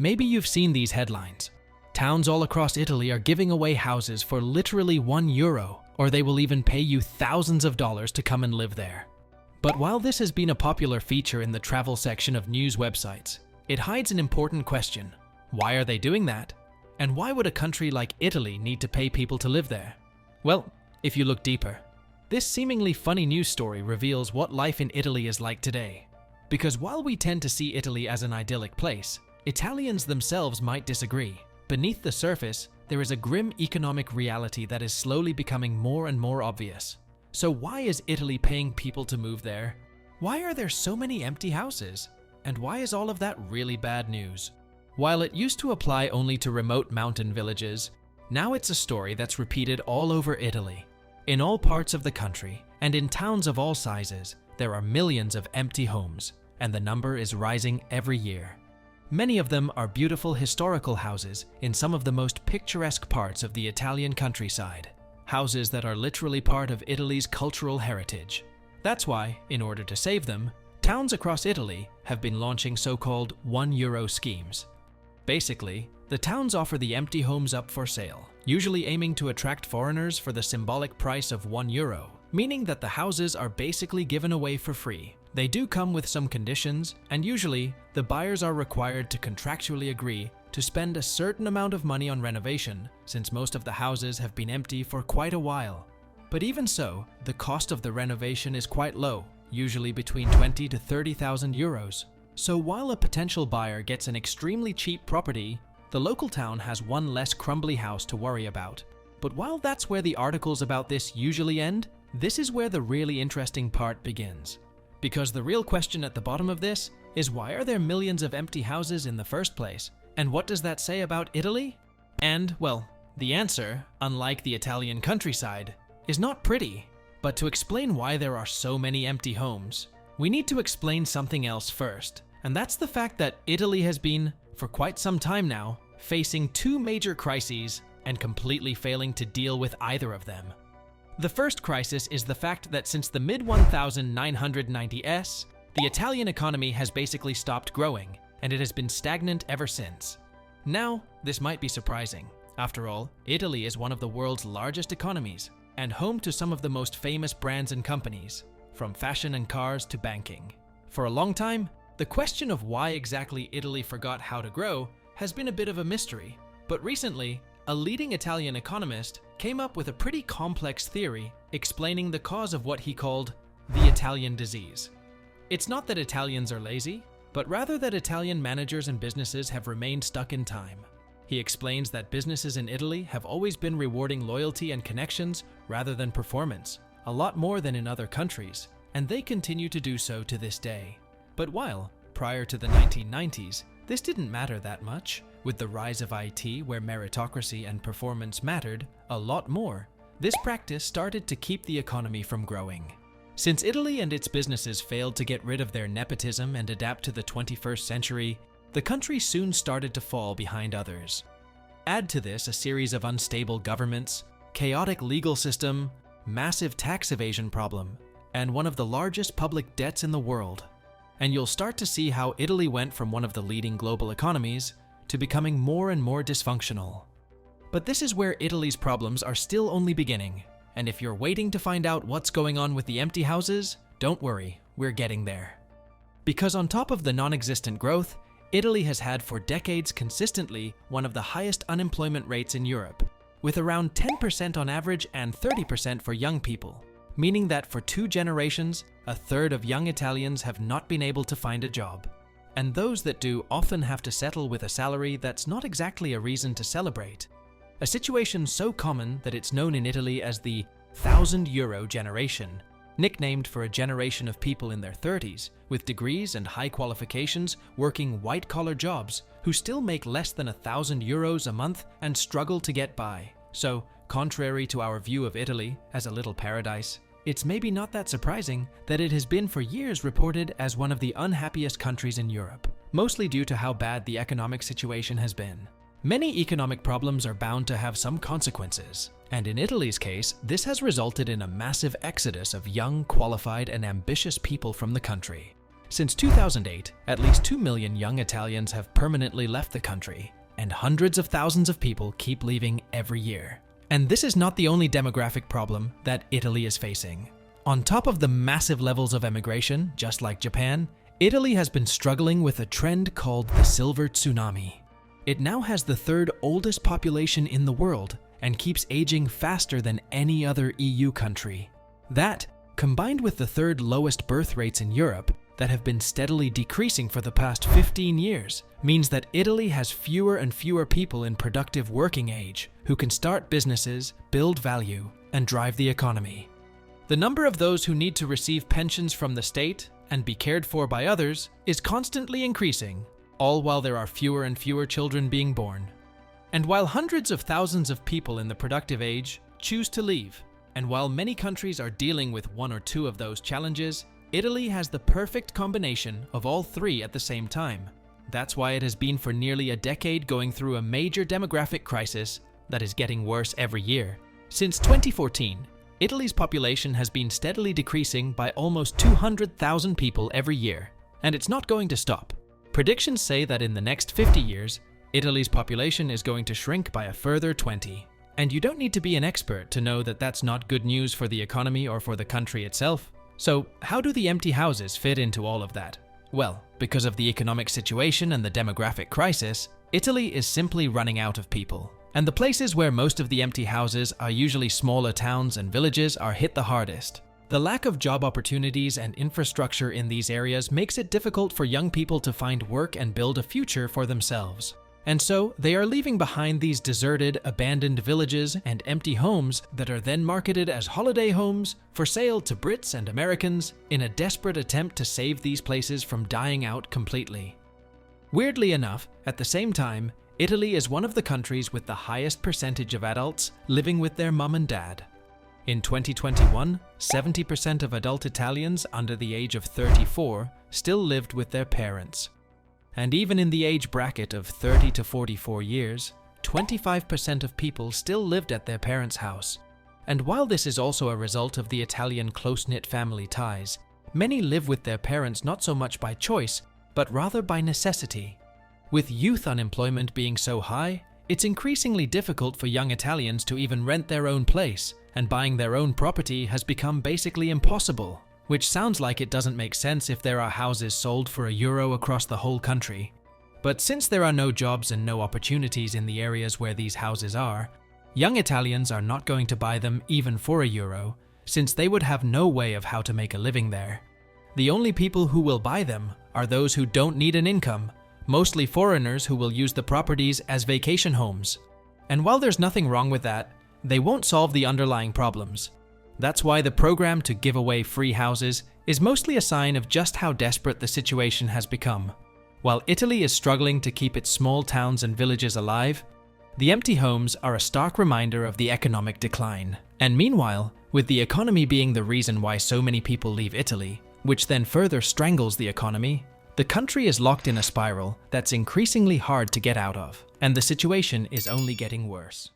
Maybe you've seen these headlines. Towns all across Italy are giving away houses for literally €1, or they will even pay you thousands of dollars to come and live there. But while this has been a popular feature in the travel section of news websites, it hides an important question. Why are they doing that? And why would a country like Italy need to pay people to live there? Well, if you look deeper, this seemingly funny news story reveals what life in Italy is like today. Because while we tend to see Italy as an idyllic place, Italians themselves might disagree. Beneath the surface, there is a grim economic reality that is slowly becoming more and more obvious. So why is Italy paying people to move there? Why are there so many empty houses? And why is all of that really bad news? While it used to apply only to remote mountain villages, now it's a story that's repeated all over Italy. In all parts of the country, and in towns of all sizes, there are millions of empty homes, and the number is rising every year. Many of them are beautiful historical houses in some of the most picturesque parts of the Italian countryside. Houses that are literally part of Italy's cultural heritage. That's why, in order to save them, towns across Italy have been launching so-called €1 schemes. Basically, the towns offer the empty homes up for sale, usually aiming to attract foreigners for the symbolic price of €1, meaning that the houses are basically given away for free. They do come with some conditions, and usually, the buyers are required to contractually agree to spend a certain amount of money on renovation, since most of the houses have been empty for quite a while. But even so, the cost of the renovation is quite low, usually between €20,000 to €30,000. So while a potential buyer gets an extremely cheap property, the local town has one less crumbly house to worry about. But while that's where the articles about this usually end, this is where the really interesting part begins. Because the real question at the bottom of this is, why are there millions of empty houses in the first place? And what does that say about Italy? And, well, the answer, unlike the Italian countryside, is not pretty. But to explain why there are so many empty homes, we need to explain something else first. And that's the fact that Italy has been, for quite some time now, facing two major crises and completely failing to deal with either of them. The first crisis is the fact that since the mid-1990s, the Italian economy has basically stopped growing, and it has been stagnant ever since. Now, this might be surprising. After all, Italy is one of the world's largest economies, and home to some of the most famous brands and companies, from fashion and cars to banking. For a long time, the question of why exactly Italy forgot how to grow has been a bit of a mystery, but recently, a leading Italian economist came up with a pretty complex theory explaining the cause of what he called the Italian disease. It's not that Italians are lazy, but rather that Italian managers and businesses have remained stuck in time. He explains that businesses in Italy have always been rewarding loyalty and connections rather than performance, a lot more than in other countries, and they continue to do so to this day. But while, prior to the 1990s, this didn't matter that much, with the rise of IT where meritocracy and performance mattered a lot more, this practice started to keep the economy from growing. Since Italy and its businesses failed to get rid of their nepotism and adapt to the 21st century, the country soon started to fall behind others. Add to this a series of unstable governments, chaotic legal system, massive tax evasion problem, and one of the largest public debts in the world. And you'll start to see how Italy went from one of the leading global economies to becoming more and more dysfunctional. But this is where Italy's problems are still only beginning. And if you're waiting to find out what's going on with the empty houses, don't worry, we're getting there. Because on top of the non-existent growth, Italy has had for decades consistently one of the highest unemployment rates in Europe, with around 10% on average and 30% for young people, meaning that for 2 generations, a third of young Italians have not been able to find a job. And those that do often have to settle with a salary that's not exactly a reason to celebrate. A situation so common that it's known in Italy as the €1,000 generation, nicknamed for a generation of people in their 30s with degrees and high qualifications working white-collar jobs who still make less than €1,000 a month and struggle to get by. So, contrary to our view of Italy as a little paradise, it's maybe not that surprising that it has been for years reported as one of the unhappiest countries in Europe, mostly due to how bad the economic situation has been. Many economic problems are bound to have some consequences, and in Italy's case, this has resulted in a massive exodus of young, qualified, and ambitious people from the country. Since 2008, at least 2 million young Italians have permanently left the country, and hundreds of thousands of people keep leaving every year. And this is not the only demographic problem that Italy is facing. On top of the massive levels of emigration, just like Japan, Italy has been struggling with a trend called the Silver Tsunami. It now has the third oldest population in the world and keeps aging faster than any other EU country. That, combined with the third lowest birth rates in Europe that have been steadily decreasing for the past 15 years, means that Italy has fewer and fewer people in productive working age who can start businesses, build value, and drive the economy. The number of those who need to receive pensions from the state and be cared for by others is constantly increasing, all while there are fewer and fewer children being born. And while hundreds of thousands of people in the productive age choose to leave, and while many countries are dealing with one or two of those challenges, Italy has the perfect combination of all three at the same time. That's why it has been for nearly a decade going through a major demographic crisis that is getting worse every year. Since 2014, Italy's population has been steadily decreasing by almost 200,000 people every year, and it's not going to stop. Predictions say that in the next 50 years, Italy's population is going to shrink by a further 20. And you don't need to be an expert to know that that's not good news for the economy or for the country itself. So, how do the empty houses fit into all of that? Well, because of the economic situation and the demographic crisis, Italy is simply running out of people. And the places where most of the empty houses are usually smaller towns and villages are hit the hardest. The lack of job opportunities and infrastructure in these areas makes it difficult for young people to find work and build a future for themselves. And so, they are leaving behind these deserted, abandoned villages and empty homes that are then marketed as holiday homes for sale to Brits and Americans in a desperate attempt to save these places from dying out completely. Weirdly enough, at the same time, Italy is one of the countries with the highest percentage of adults living with their mum and dad. In 2021, 70% of adult Italians under the age of 34 still lived with their parents. And even in the age bracket of 30 to 44 years, 25% of people still lived at their parents' house. And while this is also a result of the Italian close-knit family ties, many live with their parents not so much by choice, but rather by necessity. With youth unemployment being so high, it's increasingly difficult for young Italians to even rent their own place, and buying their own property has become basically impossible. Which sounds like it doesn't make sense if there are houses sold for €1 across the whole country. But since there are no jobs and no opportunities in the areas where these houses are, young Italians are not going to buy them even for €1, since they would have no way of how to make a living there. The only people who will buy them are those who don't need an income, mostly foreigners who will use the properties as vacation homes. And while there's nothing wrong with that, they won't solve the underlying problems. That's why the program to give away free houses is mostly a sign of just how desperate the situation has become. While Italy is struggling to keep its small towns and villages alive, the empty homes are a stark reminder of the economic decline. And meanwhile, with the economy being the reason why so many people leave Italy, which then further strangles the economy, the country is locked in a spiral that's increasingly hard to get out of, and the situation is only getting worse.